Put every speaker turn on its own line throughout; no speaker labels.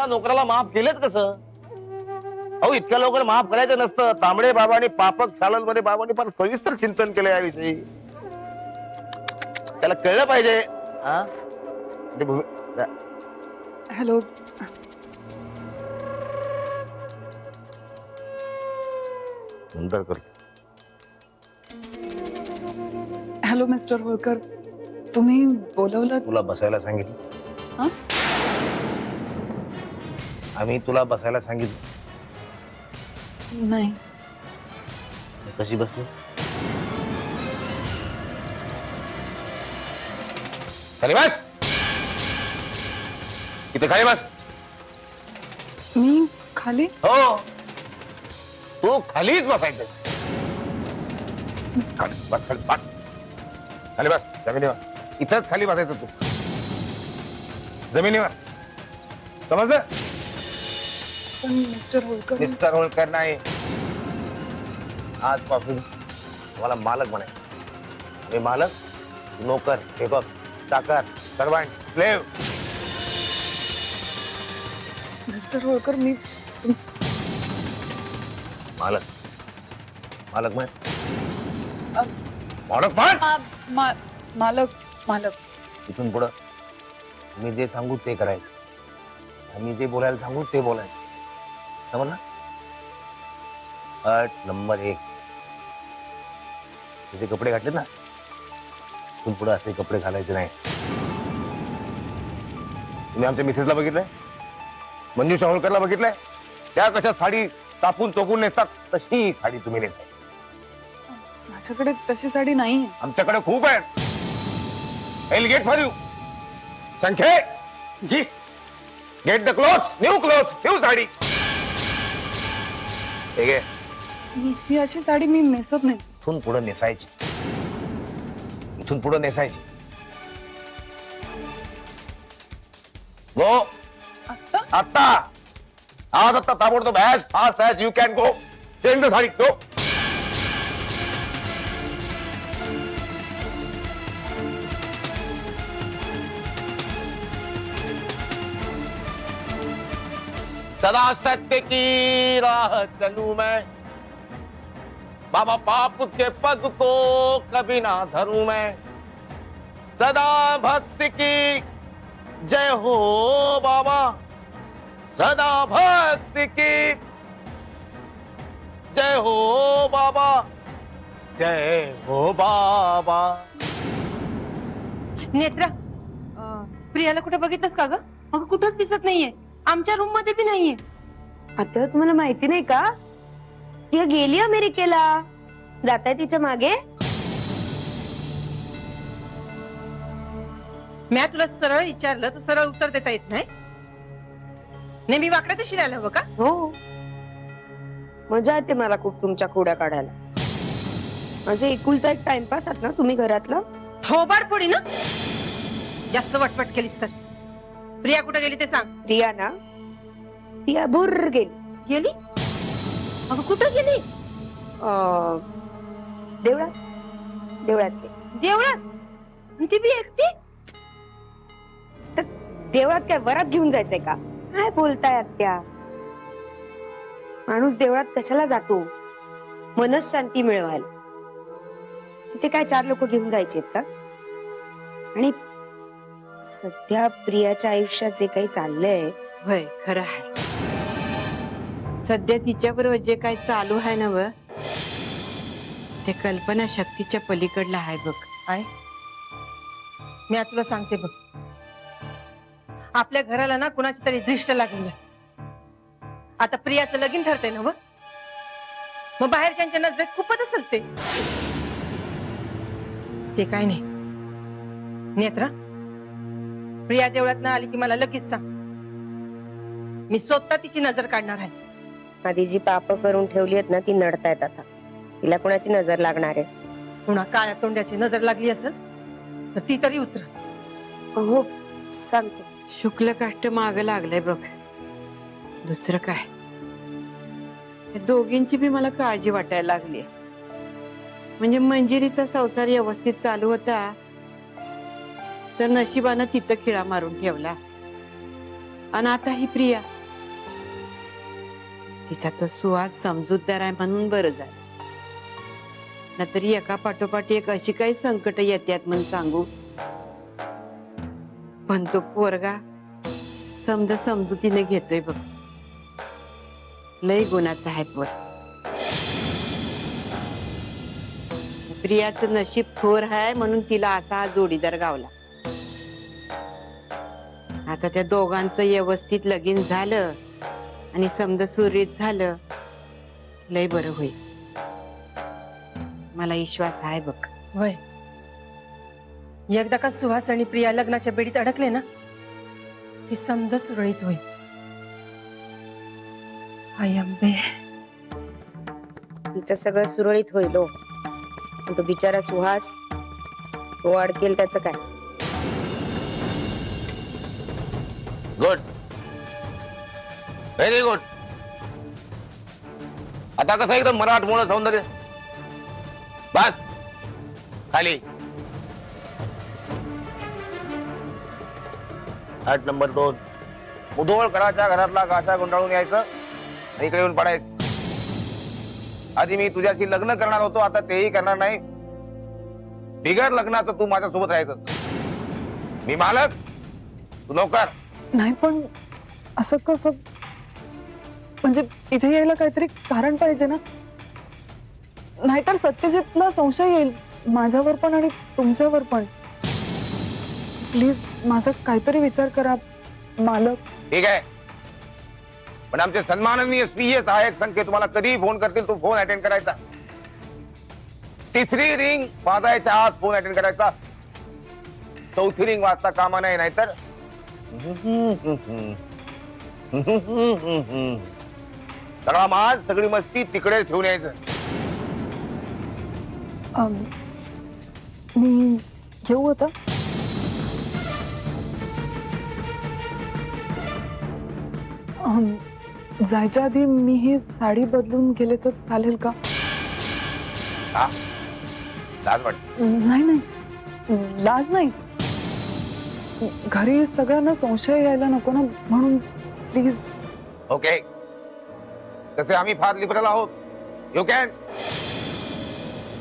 नोकराला माफ केलंच कसं? अहो इतक्या लवकर माफ करायचं नसतं. तांबडे बाबांनी पापक शालल मध्ये बाबांनी फार सविस्तर चिंतन केलं याविषयी. त्याला कळलं पाहिजे. हा
हॅलो,
नंतर कर.
हॅलो मिस्टर होळकर, तुम्ही बोलवलं?
तुला बसायला सांगितलं.
हा?
आम्ही तुला बसायला सांगितलं.
नाही.
कशी बसली? खाली बस. इथे खाली बस.
मी खाली?
हो, तू खालीच बसायचं. खाली बस, खाली बस, खाली बस. जमिनीवर इथंच खाली बसायचं तू. जमिनीवर समजलं?
पण मिस्टर होळकर.
मिस्टर होळकर नाही, आजपासून मला मालक म्हणाय. मी मालक, नोकर, हे बघ, चाकर, सर्वांट, स्लेव.
मिस्टर होळकर, मी
मालक, मालक म्हण. मालक म्हण.
मालक. मालक.
इथून पुढं मी जे सांगू ते करायचं. आम्ही जे बोलायला सांगू ते बोलायचं. समजलं? अट नंबर 1, तुझे कपडे घातले ना, इथून पुढे असे कपडे घालायचे नाही. तुम्ही आमच्या मिसेसला बघितलंय, मंजुषा होळकरला बघितलंय? त्या कशा साडी तापून चोकून नेसतात, तशी साडी तुम्ही नेसाय.
माझ्याकडे तशी साडी नाही.
आमच्याकडे खूप आहे. I'll get for you. संख्ये जी, get the clothes, new sari. ठीक आहे?
ही अशी साडी मी नेसत नाही.
इथून पुढे नेसायची. इथून पुढे नेसायची. गो.
आता?
आता आज आता ताबडतोब as fast as you can go. Change the sari. Go. सदा सत्य की राह चलूं मैं, बाबा पाप के पग को कभी ना धरूं मैं. सदा भक्ति की जय हो बाबा, सदा भक्ति की जय हो बाबा, जय हो बाबा.
नेत्रा, प्रियाला कुठे बघितलंस का ग? अगं कुठंच दिसत नाहीये. आमच्या रूम मध्ये बी नाहीये.
आता तुम्हाला माहिती नाही का, ती गेली अमेरिकेला. जाताय तिच्या मागे?
मी तुला सरळ विचारलं तर सरळ उत्तर देता येत नाही. नेहमी वाकडं तशी राहायला हवं का?
हो, मजा येते मला खूप तुमच्या खोड्या काढायला. माझे एकुलता एक टाइमपास आहात ना तुम्ही घरातलं.
थोबाड फोडी ना, जास्त वटवट केलीस तर. प्रिया कुठे गेली ते सांग.
प्रिया ना, प्रिया भुर गेली.
गेली? अगं कुठं गेली?
देवळात. देवळात गेली.
देवळात? आणि ती बी एकटी?
तर देवळात काय वरात घेऊन जायचंय का? काय बोलताय आत्या? माणूस देवळात कशाला जातो? मनशांती मिळवायला. तिथे काय 4 लोक घेऊन जायचे का? आणि सध्या प्रियाच्या आयुष्यात जे काही चाललंय.
होय, खरं आहे. सध्या तिच्याबरोबर जे काही चालू आहे ना व, ते कल्पना शक्तीच्या पलीकडलं आहे बघ. आहे, मी आता तुला सांगते बघ. आपल्या घराला ना कुणाची तरी दृष्ट लागली. आता प्रियाचं लगीन ठरतंय ना व, मग बाहेरच्यांच्या नजरेत खूपच असेल ते काय नाही. नेत्रा, प्रिया देवळात ना आली की मला लगेच सांग. मी स्वतः तिची नजर काढणार आहे.
आधी जी पाप करून ठेवली आहेत ना ती नडतायत आता. तिला कोणाची नजर लागणार आहे?
पुन्हा काळ्या तोंड्याची नजर लागली असेल तर ती तरी उतर.
हो सांगते.
शुक्ल काष्ट माग लागलंय बघ, दुसरं काय. दोघींची बी मला काळजी वाटायला लागली. म्हणजे मंजिरीचा संसार व्यवस्थित चालू होता तर नशिबानं तिथं खिळा मारून ठेवला. आणि आता ही प्रिया तिचा तो सुहास समजूतदार आहे म्हणून बरं झालं. नाहीतरी एका पाठोपाठ एक अशी काही संकट येतात म्हणून सांगू. पण तो पोरगा समजुतीने घेतोय बघ. लय गुणाचा आहे पोर. प्रियाचं नशीब थोर आहे म्हणून तिला असा जोडीदार गावला. आता त्या दोघांचं व्यवस्थित लगीन झालं आणि समजा सुरळीत झालं, लय बरं होईल. मला विश्वास आहे बघ.
वय एकदा का सुहास आणि प्रिया लग्नाच्या बेडीत अडकले ना की समजा सुरळीत होईल. आई अंबे.
तिचं सगळं सुरळीत होईल हो. पण तो बिचारा सुहास, तो अडकेल त्याचं काय?
Good, very good. आता कसं एकदम मराठमोळं सौंदर्य. बस खाली. 8 नंबर 2, मुधोळ कराच्या घरातला गाशा गुंडाळून यायचं आणि इकडे येऊन पडायचं. आधी मी तुझ्याशी लग्न करणार होतो, आता तेही करणार नाही. बिगर लग्नाचं तू माझ्यासोबत राहायचं. मी मालक, तू नोकर.
नाही पण असं कसं, म्हणजे इथे यायला काहीतरी कारण पाहिजे ना. नाहीतर सत्यजितला संशय येईल माझ्यावर पण आणि तुमच्यावर पण. प्लीज माझा काहीतरी विचार करा मालक.
ठीक आहे, पण आमचे सन्माननीय स्वीय सहाय्यक संख्ये तुम्हाला कधीही फोन करतील, तो फोन अटेंड करायचा. 3री रिंग वाजायच्या आत फोन अटेंड करायचा. 4थी रिंग वाजता कामा नाही, नाहीतर सगळा माज, सगळी मस्ती तिकडे ठेवून यायचं.
मी घेऊ आता. जायच्या आधी मी ही साडी बदलून गेले तर चालेल का?
हा? लाज वाटते?
नाही नाही, लाज नाही. घरी सगळ्यांना संशय यायला नको ना, म्हणून प्लीज.
ओके, तसे आम्ही फार लिबरल आहोत. You can.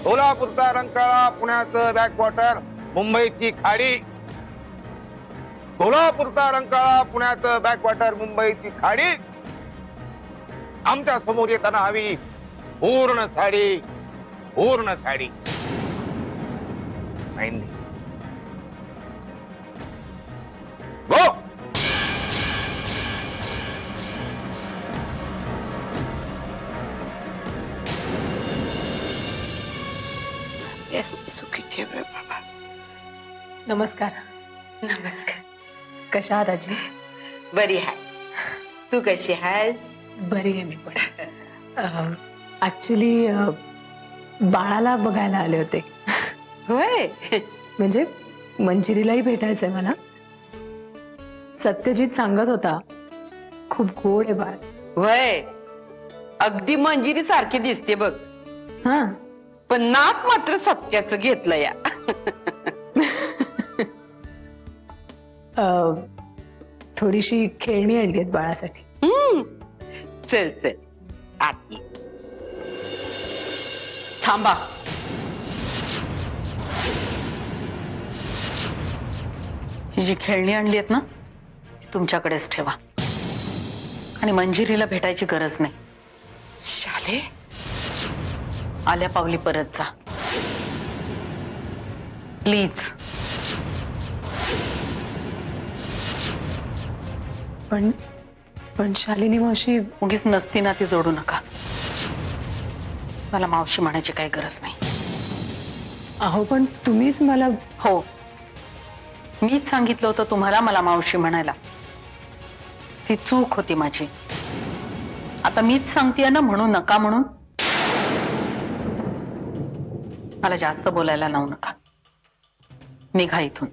सोलापूरचा रंकाळा, पुण्याचं बॅकवॉटर, मुंबईची खाडी. सोलापूरचा रंकाळा, पुण्याचं बॅकवॉटर, मुंबईची खाडी. आमच्या समोर येताना हवी पूर्ण साडी, पूर्ण साडी. गो.
सुखी ठेव रे बाबा.
नमस्कार.
नमस्कार.
कशा आहात आजी?
बरी आहे. तू कशी आहेस?
बरी आहे मी पण. ऍक्च्युली बाळाला बघायला आले होते.
होय.
म्हणजे मंजिरीलाही भेटायचंय मला. सत्यजित सांगत होता खूप गोड आहे बाळ.
होय, अगदी मंजिरी सारखी दिसते बघ.
हा,
पण नाक मात्र सत्याचं घेतलं या.
थोडीशी खेळणी आणली आहेत बाळासाठी.
चल चल आत ये. थांबा.
ही जी खेळणी आणली आहेत ना, ती तुमच्याकडेच ठेवा आणि मंजिरीला भेटायची गरज नाही.
शाले,
आल्या पावली परत जा प्लीज.
पण शालिनी मावशी.
उगीच नसती ना ती जोडू नका. मला मावशी म्हणायची काही गरज नाही.
अहो पण तुम्हीच मला.
हो, मीच सांगितलं होतं तुम्हाला मला मावशी म्हणायला. ती चूक होती माझी. आता मीच सांगतेय ना म्हणू नका म्हणून. मला जास्त बोलायला लावू नका. निघा इथून.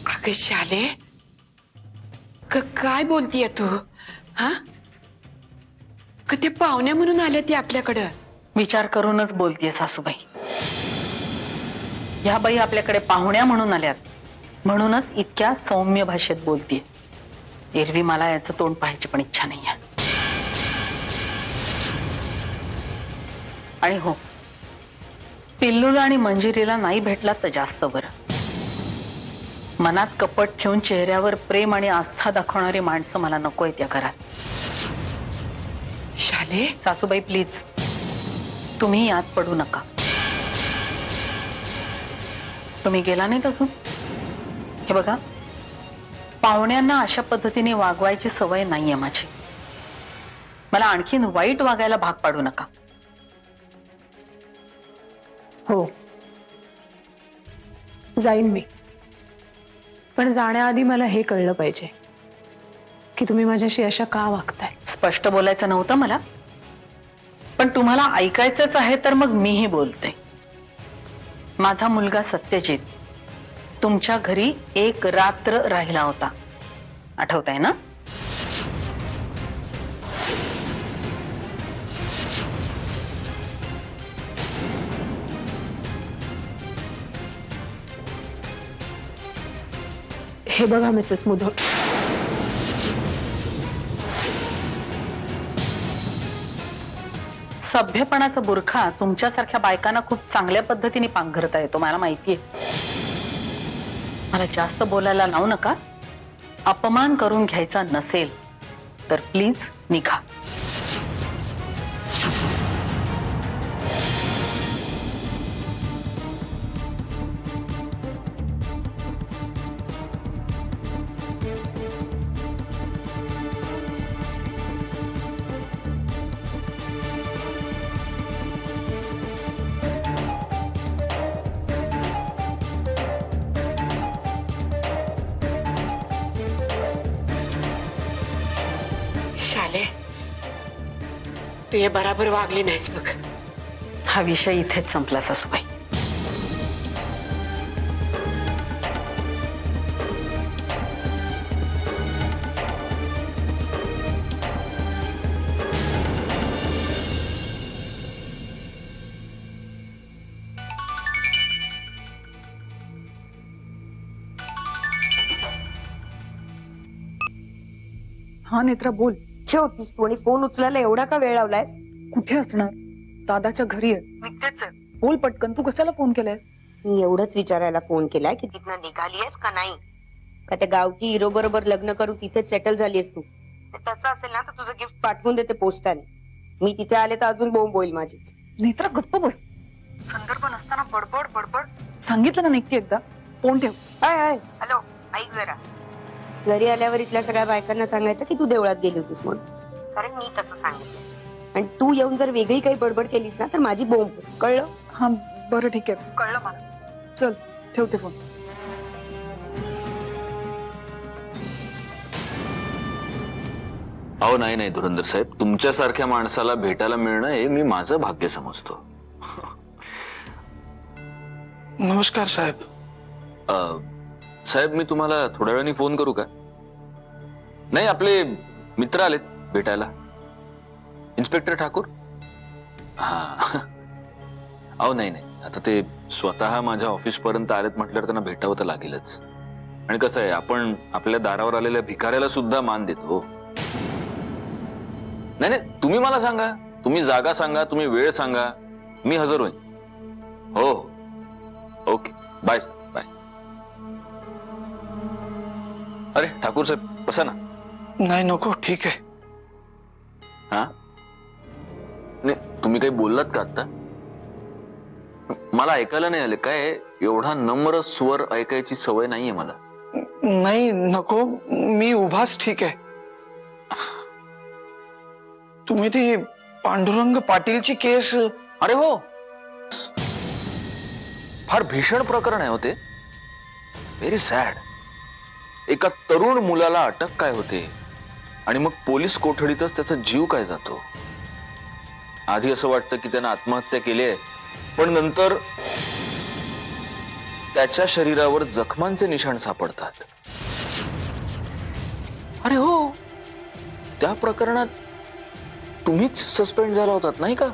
अगं शाले, काय बोलतीय तू? हा, ते पाहुण्या म्हणून आल्या ती आपल्याकडं?
विचार करूनच बोलतीये सासूबाई. ह्या बाई आपल्याकडे पाहुण्या म्हणून आल्यात, म्हणूनच इतक्या सौम्य भाषेत बोलतीये. एरवी मला याचं तोंड पाहायची पण इच्छा नाहीये. आणि हो, पिल्लूला आणि मंजिरीला नाही भेटला तर जास्त बरं. मनात कपट ठेवून चेहऱ्यावर प्रेम आणि आस्था दाखवणारी माणसं मला नको आहेत या घरात.
शाले,
सासूबाई प्लीज, तुम्ही यात पडू नका. तुम्ही गेला नाहीत अजून. हे बघा, पाहुण्यांना अशा पद्धतीने वागवायची सवय नाहीये माझी. मला आणखीन वाईट वागायला भाग पाडू नका.
हो, जाईन मी, पण जाण्याआधी मला हे कळलं पाहिजे की तुम्ही माझ्याशी अशा का वागताय.
स्पष्ट बोलायचं नव्हतं मला, पण तुम्हाला ऐकायचंच आहे तर मग मीही बोलते. माझा मुलगा सत्यजित तुमच्या घरी एक रात्र राहिला होता, आठवतंय ना?
हे बघा मिसेस मुधोळ,
सभ्यपणाचा बुरखा तुमच्यासारख्या बायकांना खूप चांगल्या पद्धतीने पांघरता येतो, मला माहितीये. मला जास्त बोलायला लावू नका. अपमान करून घ्यायचा नसेल तर प्लीज निघा.
शाले, तू हे बराबर वागली नाहीस बघ.
हा विषय इथेच संपला सासूबाई.
हा नेत्रा, बोल.
कुठे होतीस तू आणि फोन उचलायला एवढा का वेळ लावलाय?
कुठे असणार? दादाच्या घरी आहे. बोल पटकन, तू कशाला फोन केलाय?
मी एवढंच विचारायला फोन केलाय की तिथनं निघालीयस का नाही, का त्या गावठी हिरो बरोबर लग्न करू तिथेच सेटल झालीयस तू? तसं असेल ना तर तुझं गिफ्ट पाठवून देते पोस्टाने. मी तिथे आले तर अजून बोंब होईल माझी.
नेत्रा गप्प बस. संदर्भ नसताना बडबड बडबड. सांगितलं ना नक्की एकदा. फोन ठेव.
हॅलो, ऐक जरा. घरी आल्यावर इथल्या सगळ्या बायकांना सांगायचं की तू देवळात गेली होतीस म्हणून, कारण मी तसं सांगितलं. आणि तू येऊन जर वेगळी काही बडबड केलीस ना तर माझी बोंब होईल. कळलं?
हा बरं ठीक आहे, कळलं मला. चल ठेवते फोन.
अहो नाही नाही धुरंधर साहेब, तुमच्यासारख्या माणसाला भेटायला मिळणं हे मी माझं भाग्य समजतो.
नमस्कार साहेब.
साहेब मी तुम्हाला थोड्या वेळाने फोन करू का? नाही, आपले मित्र आलेत भेटायला, इन्स्पेक्टर ठाकूर. हा अहो नाही नाही, आता ते स्वतः माझ्या ऑफिस पर्यंत आलेत म्हटल्यावर त्यांना भेटावं तर लागेलच. आणि कसं आहे, आपण आपल्या दारावर आलेल्या भिकाऱ्याला सुद्धा मान देतो. नाही नाही, तुम्ही मला सांगा, तुम्ही जागा सांगा, तुम्ही वेळ सांगा, मी हजर होईन. हो हो, ओके, बाय बाय. अरे ठाकूर साहेब बसा ना.
नाही नको, ठीक आहे.
हा नाही, तुम्ही काही बोललात का आता? मला ऐकायला नाही आले काय? एवढा नम्र स्वर ऐकायची सवय नाहीये मला.
नाही नको, मी उभाच ठीक आहे. तुम्ही ती पांडुरंग पाटीलची केस.
अरे हो, फार भीषण प्रकरण आहे होते. Very sad. एका तरुण मुलाला अटक काय होते आणि मग पोलीस कोठडीतच त्याचा जीव काय जातो. आधी असं वाटतं की त्यानं आत्महत्या केली आहे, पण नंतर त्याच्या शरीरावर जखमांचे निशाण सापडतात. अरे हो, त्या प्रकरणात तुम्हीच सस्पेंड झाला होतात नाही का?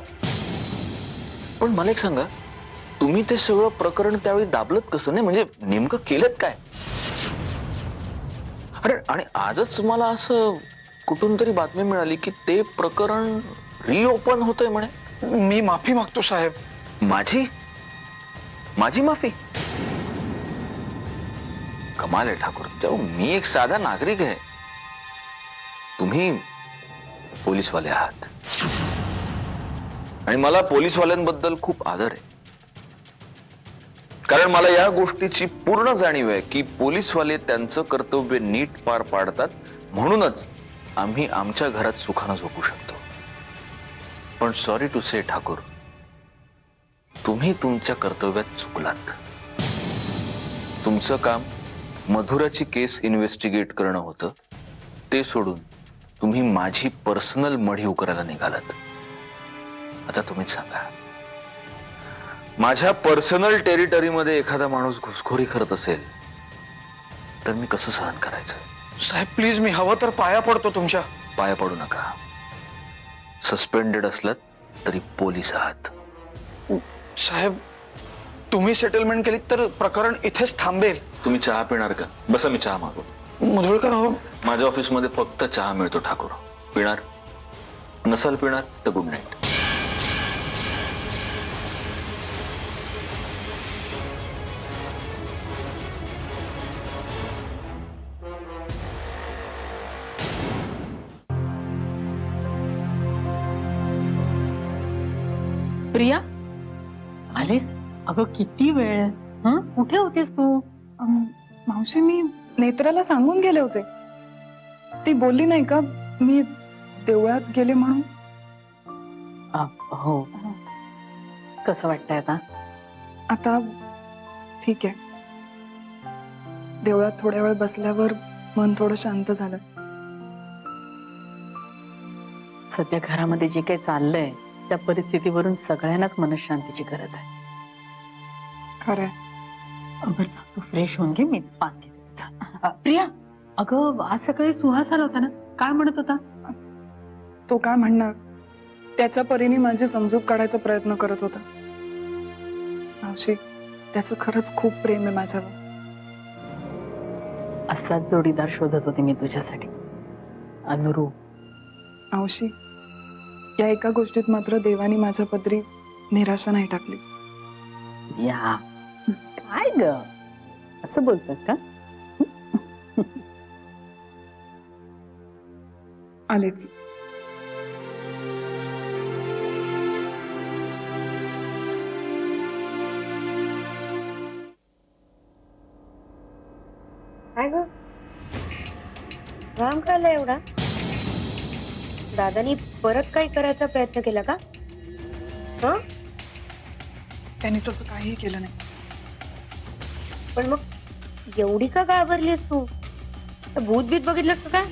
पण मला एक सांगा, तुम्ही ते सगळं प्रकरण त्यावेळी दाबलत कसं? नाही म्हणजे नेमकं केलं काय? अरे आणि आजच मला असं कुठून तरी बातमी मिळाली की ते प्रकरण रिओपन होतंय म्हणे.
मी माफी मागतो साहेब.
माझी माझी माफी? कमाल आहे ठाकूर. तेव्हा मी एक साधा नागरिक आहे, तुम्ही पोलीसवाले आहात आणि मला पोलीसवाल्यांबद्दल खूप आदर आहे. कारण मला या गोष्टीची पूर्ण जाणीव आहे की पोलीसवाले त्यांचं कर्तव्य नीट पार पाडतात, म्हणूनच आम्ही आमच्या घरात सुखानं झोपू शकतो. पण सॉरी टू से ठाकूर, तुम्ही तुमच्या कर्तव्यात चुकलात. तुमचं काम मधुराची केस इन्व्हेस्टिगेट करणं होतं, ते सोडून तुम्ही माझी पर्सनल मढी उकरायला निघालात. आता तुम्हीच सांगा, माझ्या पर्सनल टेरिटरीमध्ये एखादा माणूस घुसखोरी करत असेल तर मी कसं सहन करायचं?
साहेब प्लीज, मी हवं तर पाया पडतो तुमच्या.
पाया पडू नका. सस्पेंडेड असलात तरी पोलीस आहात.
साहेब तुम्ही सेटलमेंट केली तर प्रकरण इथेच थांबेल.
तुम्ही चहा पिणार का? बसा, मी चहा मागवतो.
मुधोळकर हो.
माझ्या ऑफिसमध्ये फक्त चहा मिळतो ठाकूर. पिणार? नसाल पिणार तर गुड नाईट.
प्रिया, आलीस? अगं किती वेळ. हं, कुठे होतीस तू?
मावशी, मी नेत्राला सांगून गेले होते. ती बोलली नाही का मी देवळात गेले म्हणून?
हो. कसं वाटतंय आता?
आता ठीक आहे. देवळात थोड्या वेळ बसल्यावर मन थोडं शांत झालं.
सध्या घरामध्ये जे काही चाललंय त्या परिस्थितीवरून सगळ्यांनाच मनशांतीची गरज आहे.
खरंय.
बरं, तू फ्रेश होऊन घे, मी पान घेते. प्रिया, अगं आज सकाळी सुहास आला होता ना, काय म्हणत होता?
तो काय म्हणणार, त्याच्या परीने माझी समजूत काढायचा प्रयत्न करत होता. मावशी, त्याचं खरंच खूप प्रेम आहे माझ्यावर.
असाच जोडीदार शोधत होते मी तुझ्यासाठी, अनुरूप.
मावशी, या एका गोष्टीत मात्र देवानी माझ्या पदरी निराशा नाही टाकली.
या काय ग असं बोलतात का?
आलेच.
काय ग, राम काला एवढा? दादानी परत काही करायचा प्रयत्न केला का? हं?
त्यांनी तसं काहीही केलं नाही.
पण मग एवढी का घाबरलीस तू? भूत बीत बघितलंस का काय?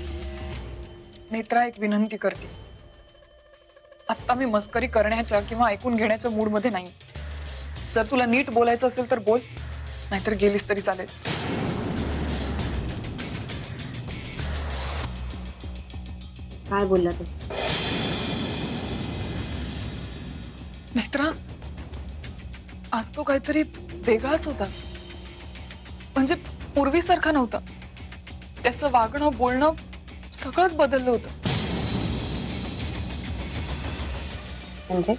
नेत्रा, एक विनंती करते. आता मी मस्करी करण्याच्या किंवा ऐकून घेण्याच्या मूड मध्ये नाही. जर तुला नीट बोलायचं असेल तर बोल, नाहीतर गेलीस तरी चालेल.
काय बोलला तू?
नेत्रा, आज तो काहीतरी वेगळाच होता. म्हणजे पूर्वीसारखा नव्हता. त्याचं वागणं बोलणं सगळंच बदललं होतं.
म्हणजे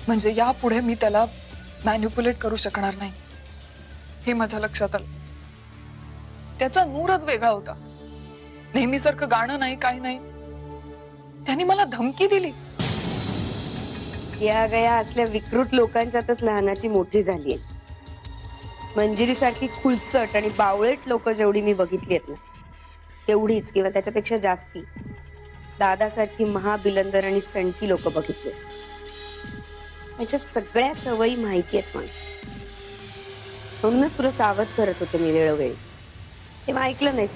म्हणजे यापुढे मी त्याला मॅन्युप्युलेट करू शकणार नाही हे माझ्या लक्षात आलं. त्याचा नूरच वेगळा होता. नेहमीसारखं गाणं नाही, काही नाही. त्यांनी मला धमकी दिली.
या गया असल्या विकृत लोकांच्यातच लहानाची मोठी झालीये. मंजिरी सारखी खुलचट आणि बावळट लोक जेवढी मी बघितली आहेत ना, तेवढीच किंवा त्याच्यापेक्षा जास्ती दादासारखी महाबिलंदर आणि सणकी लोक बघितले. त्याच्या सगळ्या सवयी माहिती आहेत मला. म्हणूनच तुला सावध करत होते मी वेळोवेळी. तेव्हा ऐकलं नाहीस.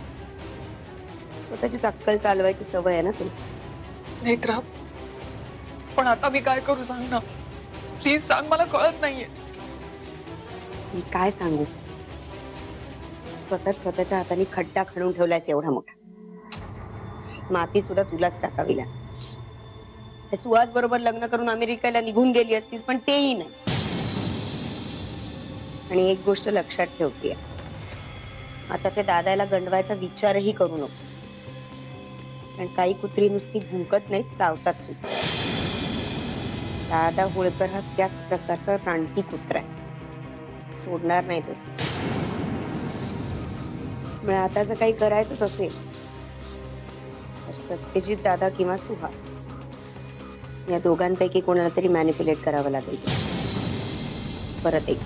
स्वतःची अक्कल चालवायची सवय आहे ना तुला.
नेत्रा, पण आता मी काय करू, सांग ना प्लीज. सांग, मला कळत नाहीये.
मी काय सांगू? स्वतःच्या हाताने खड्डा खणून ठेवलायस एवढा मोठा. माती सुद्धा तुलाच टाकावी लागली. सुहास बरोबर लग्न करून अमेरिकेला निघून गेली असतीस, पण तेही नाही. आणि एक गोष्ट लक्षात ठेवते, आता ते दादाला गंडवायचा विचारही करू नकोस. कारण काही कुत्री नुसती भुंकत नाहीत, चावतात सुद्धा. दादा होळकर हा त्याच प्रकारचा रानटी कुत्रा आहे, सोडणार नाही तो. त्यामुळे आता जर काही करायचंच असेल तर सत्यजित दादा किंवा सुहास या दोघांपैकी कोणाला तरी मॅनिप्युलेट करावं लागेल. परत एक